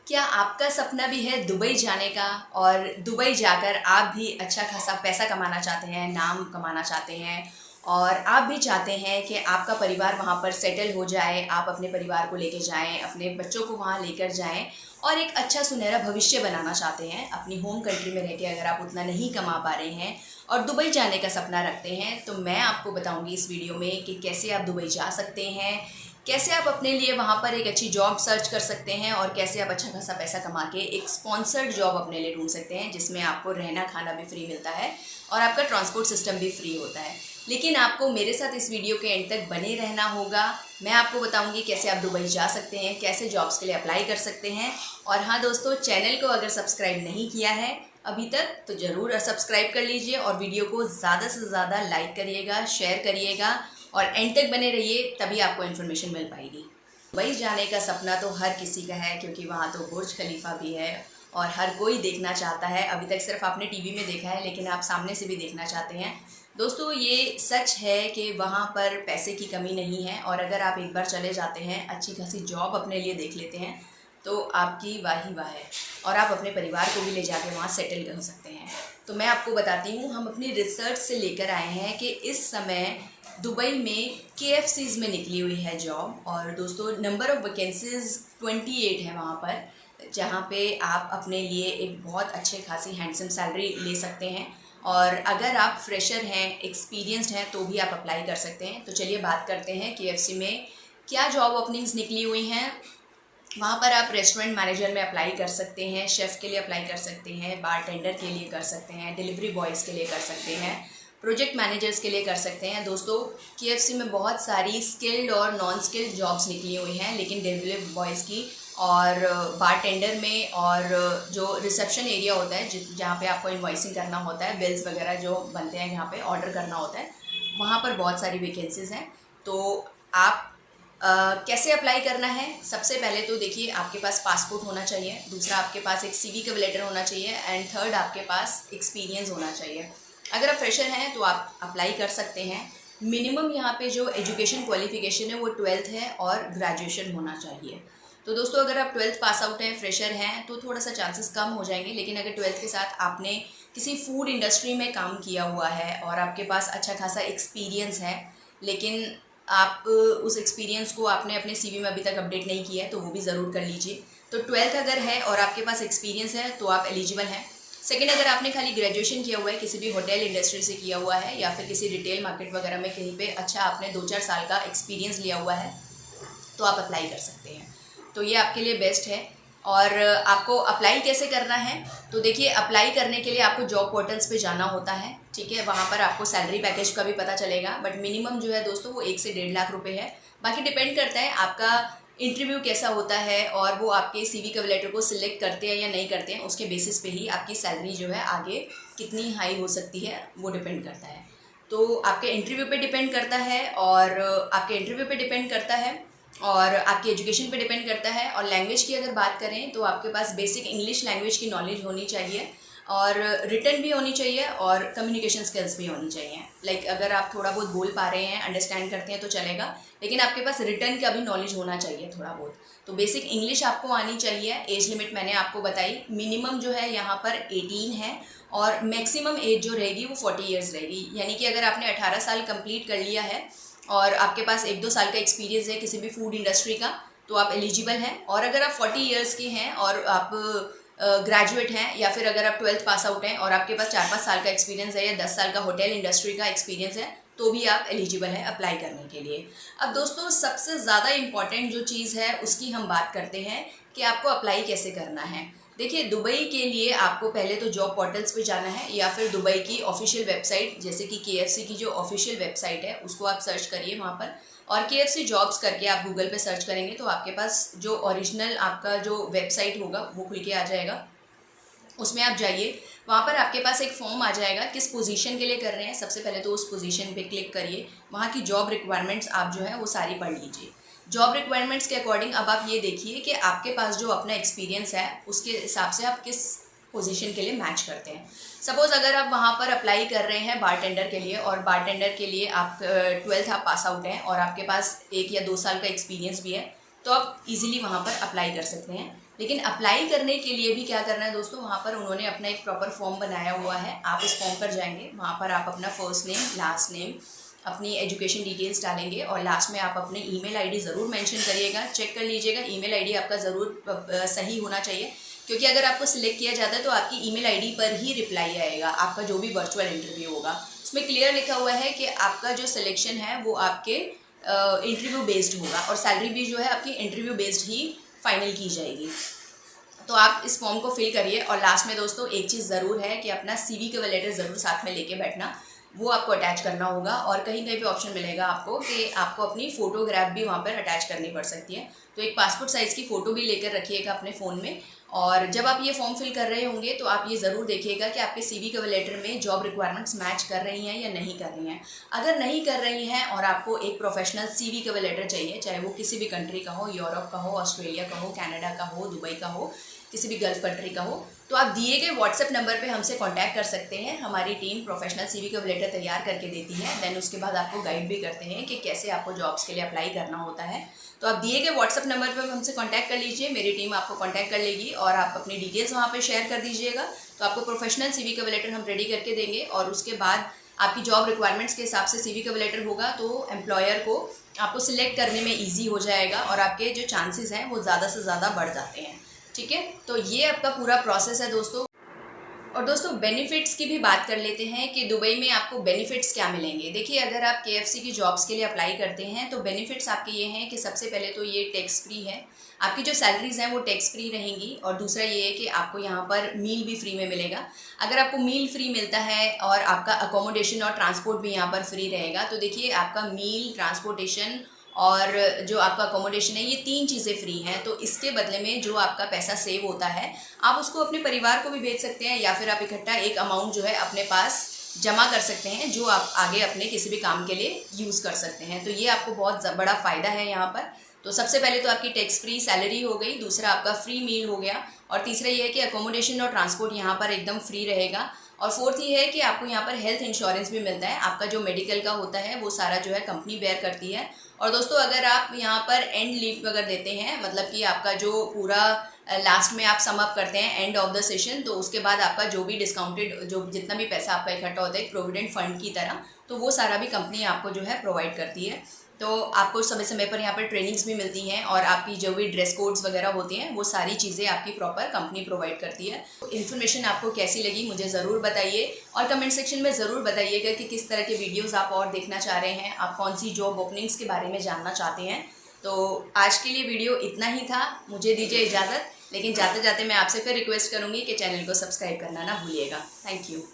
क्या आपका सपना भी है दुबई जाने का और दुबई जाकर आप भी अच्छा खासा पैसा कमाना चाहते हैं, नाम कमाना चाहते हैं और आप भी चाहते हैं कि आपका परिवार वहाँ पर सेटल हो जाए, आप अपने परिवार को लेकर जाएं, अपने बच्चों को वहाँ लेकर जाएं और एक अच्छा सुनहरा भविष्य बनाना चाहते हैं अपनी होम कंट्री में रह के। अगर आप उतना नहीं कमा पा रहे हैं और दुबई जाने का सपना रखते हैं तो मैं आपको बताऊंगी इस वीडियो में कि कैसे आप दुबई जा सकते हैं, कैसे आप अपने लिए वहाँ पर एक अच्छी जॉब सर्च कर सकते हैं और कैसे आप अच्छा खासा पैसा कमा के एक स्पॉन्सर्ड जॉब अपने लिए ढूंढ सकते हैं जिसमें आपको रहना खाना भी फ्री मिलता है और आपका ट्रांसपोर्ट सिस्टम भी फ्री होता है। लेकिन आपको मेरे साथ इस वीडियो के एंड तक बने रहना होगा। मैं आपको बताऊंगी कैसे आप दुबई जा सकते हैं, कैसे जॉब्स के लिए अप्लाई कर सकते हैं। और हाँ दोस्तों, चैनल को अगर सब्सक्राइब नहीं किया है अभी तक तो ज़रूर सब्सक्राइब कर लीजिए और वीडियो को ज़्यादा से ज़्यादा लाइक करिएगा, शेयर करिएगा और एंड तक बने रहिए, तभी आपको इन्फॉर्मेशन मिल पाएगी। दुबई जाने का सपना तो हर किसी का है क्योंकि वहाँ तो बुर्ज खलीफा भी है और हर कोई देखना चाहता है। अभी तक सिर्फ आपने टीवी में देखा है लेकिन आप सामने से भी देखना चाहते हैं। दोस्तों, ये सच है कि वहाँ पर पैसे की कमी नहीं है और अगर आप एक बार चले जाते हैं, अच्छी खासी जॉब अपने लिए देख लेते हैं तो आपकी वाह ही वाह है और आप अपने परिवार को भी ले जाके वहाँ सेटल कर सकते हैं। तो मैं आपको बताती हूँ, हम अपनी रिसर्च से लेकर आए हैं कि इस समय दुबई में KFCs में निकली हुई है जॉब। और दोस्तों, नंबर ऑफ़ वैकेंसीज 28 है वहाँ पर, जहाँ पे आप अपने लिए एक बहुत अच्छे खासी हैंडसम सैलरी ले सकते हैं। और अगर आप फ्रेशर हैं, एक्सपीरियंस्ड हैं तो भी आप अप्लाई कर सकते हैं। तो चलिए बात करते हैं KFC में क्या जॉब ओपनिंग्स निकली हुई हैं। वहाँ पर आप रेस्टोरेंट मैनेजर में अप्लाई कर सकते हैं, शेफ़ के लिए अप्लाई कर सकते हैं, बारटेंडर के लिए कर सकते हैं, डिलीवरी बॉयज़ के लिए कर सकते हैं, प्रोजेक्ट मैनेजर्स के लिए कर सकते हैं। दोस्तों, KFC में बहुत सारी स्किल्ड और नॉन स्किल्ड जॉब्स निकली हुई हैं, लेकिन डिलीवरी बॉयज़ की और बारटेंडर में और जो रिसेप्शन एरिया होता है जहाँ पे आपको इन्वॉइसिंग करना होता है, बिल्स वगैरह जो बनते हैं जहाँ पे ऑर्डर करना होता है, वहाँ पर बहुत सारी वैकेंसीज़ हैं। तो आप कैसे अप्लाई करना है? सबसे पहले तो देखिए, आपके पास पासपोर्ट होना चाहिए, दूसरा आपके पास एक CV का लेटर होना चाहिए एंड थर्ड आपके पास एक्सपीरियंस होना चाहिए। अगर आप फ्रेशर हैं तो आप अप्लाई कर सकते हैं। मिनिमम यहाँ पे जो एजुकेशन क्वालिफिकेशन है वो 12th है और ग्रेजुएशन होना चाहिए। तो दोस्तों, अगर आप 12th पास आउट हैं, फ्रेशर हैं, तो थोड़ा सा चांसेस कम हो जाएंगे। लेकिन अगर 12th के साथ आपने किसी फूड इंडस्ट्री में काम किया हुआ है और आपके पास अच्छा खासा एक्सपीरियंस है, लेकिन आप उस एक्सपीरियंस को आपने अपने CV में अभी तक अपडेट नहीं किया है तो वो भी ज़रूर कर लीजिए। तो 12th अगर है और आपके पास एक्सपीरियंस है तो आप एलिजिबल हैं। सेकंड, अगर आपने खाली ग्रेजुएशन किया हुआ है, किसी भी होटल इंडस्ट्री से किया हुआ है या फिर किसी रिटेल मार्केट वगैरह में कहीं पे अच्छा आपने 2-4 साल का एक्सपीरियंस लिया हुआ है तो आप अप्लाई कर सकते हैं। तो ये आपके लिए बेस्ट है। और आपको अप्लाई कैसे करना है? तो देखिए, अप्लाई करने के लिए आपको जॉब पोर्टल्स पे जाना होता है, ठीक है। वहाँ पर आपको सैलरी पैकेज का भी पता चलेगा, बट मिनिमम जो है दोस्तों वो 1 से 1.5 लाख रुपए है। बाकी डिपेंड करता है आपका इंटरव्यू कैसा होता है और वो आपके CV कवर लेटर को सिलेक्ट करते हैं या नहीं करते हैं, उसके बेसिस पे ही आपकी सैलरी जो है आगे कितनी हाई हो सकती है वो डिपेंड करता है। तो आपके इंटरव्यू पे डिपेंड करता है और आपके इंटरव्यू पे डिपेंड करता है और आपकी एजुकेशन पे डिपेंड करता है। और लैंग्वेज की अगर बात करें तो आपके पास बेसिक इंग्लिश लैंग्वेज की नॉलेज होनी चाहिए और रिटन भी होनी चाहिए और कम्युनिकेशन स्किल्स भी होनी चाहिए। लाइक अगर आप थोड़ा बहुत बोल पा रहे हैं, अंडरस्टैंड करते हैं तो चलेगा, लेकिन आपके पास रिटन का भी नॉलेज होना चाहिए थोड़ा बहुत। तो बेसिक इंग्लिश आपको आनी चाहिए। एज लिमिट मैंने आपको बताई, मिनिमम जो है यहाँ पर 18 है और मैक्सिमम एज जो रहेगी वो 40 ईयर्स रहेगी। यानी कि अगर आपने 18 साल कंप्लीट कर लिया है और आपके पास 1-2 साल का एक्सपीरियंस है किसी भी फूड इंडस्ट्री का तो आप एलिजिबल हैं। और अगर आप 40 ईयर्स के हैं और आप ग्रेजुएट हैं या फिर अगर आप 12th पास आउट हैं और आपके पास 4-5 साल का एक्सपीरियंस है या 10 साल का होटल इंडस्ट्री का एक्सपीरियंस है तो भी आप एलिजिबल हैं अप्लाई करने के लिए। अब दोस्तों, सबसे ज़्यादा इम्पॉर्टेंट जो चीज़ है उसकी हम बात करते हैं कि आपको अप्लाई कैसे करना है। देखिए, दुबई के लिए आपको पहले तो जॉब पोर्टल्स पे जाना है या फिर दुबई की ऑफिशियल वेबसाइट, जैसे कि KFC की जो ऑफिशियल वेबसाइट है उसको आप सर्च करिए वहाँ पर, और KFC जॉब्स करके आप गूगल पे सर्च करेंगे तो आपके पास जो ओरिजिनल आपका जो वेबसाइट होगा वो खुल के आ जाएगा। उसमें आप जाइए, वहाँ पर आपके पास एक फॉर्म आ जाएगा, किस पोजीशन के लिए कर रहे हैं। सबसे पहले तो उस पोजीशन पे क्लिक करिए, वहाँ की जॉब रिक्वायरमेंट्स आप जो है वो सारी पढ़ लीजिए। जॉब रिक्वायरमेंट्स के अकॉर्डिंग अब आप ये देखिए कि आपके पास जो अपना एक्सपीरियंस है उसके हिसाब से आप किस पोजीशन के लिए मैच करते हैं। सपोज़ अगर आप वहाँ पर अप्लाई कर रहे हैं बारटेंडर के लिए और बारटेंडर के लिए आप 12th आप पास आउट हैं और आपके पास 1 या 2 साल का एक्सपीरियंस भी है, तो आप इजीली वहाँ पर अप्लाई कर सकते हैं। लेकिन अप्लाई करने के लिए भी क्या करना है दोस्तों, वहाँ पर उन्होंने अपना एक प्रॉपर फॉर्म बनाया हुआ है। आप उस फॉर्म पर जाएंगे, वहाँ पर आप अपना फर्स्ट नेम, लास्ट नेम, अपनी एजुकेशन डिटेल्स डालेंगे और लास्ट में आप अपने ईमेल आईडी ज़रूर मेंशन करिएगा। चेक कर लीजिएगा ईमेल आईडी आपका ज़रूर सही होना चाहिए, क्योंकि अगर आपको सिलेक्ट किया जाता है तो आपकी ईमेल आईडी पर ही रिप्लाई आएगा आपका जो भी वर्चुअल इंटरव्यू होगा। उसमें क्लियर लिखा हुआ है कि आपका जो सिलेक्शन है वो आपके इंटरव्यू बेस्ड होगा और सैलरी भी जो है आपकी इंटरव्यू बेस्ड ही फाइनल की जाएगी। तो आप इस फॉर्म को फिल करिए। और लास्ट में दोस्तों एक चीज़ ज़रूर है कि अपना CV कवर लेटर ज़रूर साथ में लेके बैठना, वो आपको अटैच करना होगा। और कहीं कहीं पे ऑप्शन मिलेगा आपको कि आपको अपनी फ़ोटोग्राफ भी वहाँ पर अटैच करनी पड़ सकती है। तो एक पासपोर्ट साइज़ की फ़ोटो भी लेकर रखिएगा अपने फ़ोन में। और जब आप ये फॉर्म फिल कर रहे होंगे तो आप ये ज़रूर देखिएगा कि आपके CV कवर लेटर में जॉब रिक्वायरमेंट्स मैच कर रही हैं या नहीं कर रही हैं। अगर नहीं कर रही हैं और आपको एक प्रोफेशनल CV कवर लेटर चाहिए, चाहे वो किसी भी कंट्री का हो, यूरोप का हो, ऑस्ट्रेलिया का हो, कनाडा का हो, दुबई का हो, किसी भी गल्फ कंट्री का हो, तो आप दिए गए व्हाट्सएप नंबर पे हमसे कांटेक्ट कर सकते हैं। हमारी team professional CV cover letter तैयार करके देती है। देन उसके बाद आपको गाइड भी करते हैं कि कैसे आपको जॉब्स के लिए अप्लाई करना होता है। तो आप दिए गए व्हाट्सएप नंबर पर हमसे कांटेक्ट कर लीजिए, मेरी टीम आपको कांटेक्ट कर लेगी और आप अपनी डिटेल्स वहाँ पर शेयर कर दीजिएगा। तो आपको प्रोफेशनल CV कवर लेटर हम रेडी करके देंगे और उसके बाद आपकी जॉब रिक्वायरमेंट्स के हिसाब से CV कवर लेटर होगा तो एम्प्लॉयर को आपको सिलेक्ट करने में ईजी हो जाएगा और आपके जो चांसेस हैं वो ज़्यादा से ज़्यादा बढ़ जाते हैं। ठीक है, तो ये आपका पूरा प्रोसेस है दोस्तों। और दोस्तों बेनिफिट्स की भी बात कर लेते हैं कि दुबई में आपको बेनिफिट्स क्या मिलेंगे। देखिए, अगर आप KFC की जॉब्स के लिए अप्लाई करते हैं तो बेनिफिट्स आपके ये हैं कि सबसे पहले तो ये टैक्स फ्री है, आपकी जो सैलरीज हैं वो टैक्स फ्री रहेंगी। और दूसरा ये है कि आपको यहाँ पर मील भी फ्री में मिलेगा। अगर आपको मील फ्री मिलता है और आपका अकोमोडेशन और ट्रांसपोर्ट भी यहाँ पर फ्री रहेगा, तो देखिए आपका मील, ट्रांसपोर्टेशन और जो आपका अकोमोडेशन है, ये 3 चीज़ें फ्री हैं। तो इसके बदले में जो आपका पैसा सेव होता है आप उसको अपने परिवार को भी भेज सकते हैं या फिर आप इकट्ठा एक अमाउंट जो है अपने पास जमा कर सकते हैं जो आप आगे अपने किसी भी काम के लिए यूज़ कर सकते हैं। तो ये आपको बहुत बड़ा फ़ायदा है यहाँ पर। तो सबसे पहले तो आपकी टैक्स फ्री सैलरी हो गई, दूसरा आपका फ्री मील हो गया और तीसरा ये है कि अकोमोडेशन और ट्रांसपोर्ट यहाँ पर एकदम फ्री रहेगा। और फोर्थ ये है कि आपको यहाँ पर हेल्थ इंश्योरेंस भी मिलता है। आपका जो मेडिकल का होता है वो सारा जो है कंपनी बेयर करती है। और दोस्तों अगर आप यहाँ पर एंड लीव अगर देते हैं, मतलब कि आपका जो पूरा लास्ट में आप सम अप करते हैं एंड ऑफ द सेशन, तो उसके बाद आपका जो भी डिस्काउंटेड जो जितना भी पैसा आपका इकट्ठा होता है प्रोविडेंट फंड की तरह, तो वो सारा भी कंपनी आपको जो है प्रोवाइड करती है। तो आपको समय समय पर यहाँ पर ट्रेनिंग्स भी मिलती हैं और आपकी जो भी ड्रेस कोड्स वगैरह होती हैं वो सारी चीज़ें आपकी प्रॉपर कंपनी प्रोवाइड करती है। तो इन्फॉर्मेशन आपको कैसी लगी मुझे ज़रूर बताइए और कमेंट सेक्शन में ज़रूर बताइएगा कि किस तरह के वीडियोज़ आप और देखना चाह रहे हैं, आप कौन सी जॉब ओपनिंग्स के बारे में जानना चाहते हैं। तो आज के लिए वीडियो इतना ही था, मुझे दीजिए इजाज़त। लेकिन जाते जाते मैं आपसे फिर रिक्वेस्ट करूँगी कि चैनल को सब्सक्राइब करना ना भूलिएगा। Thank you.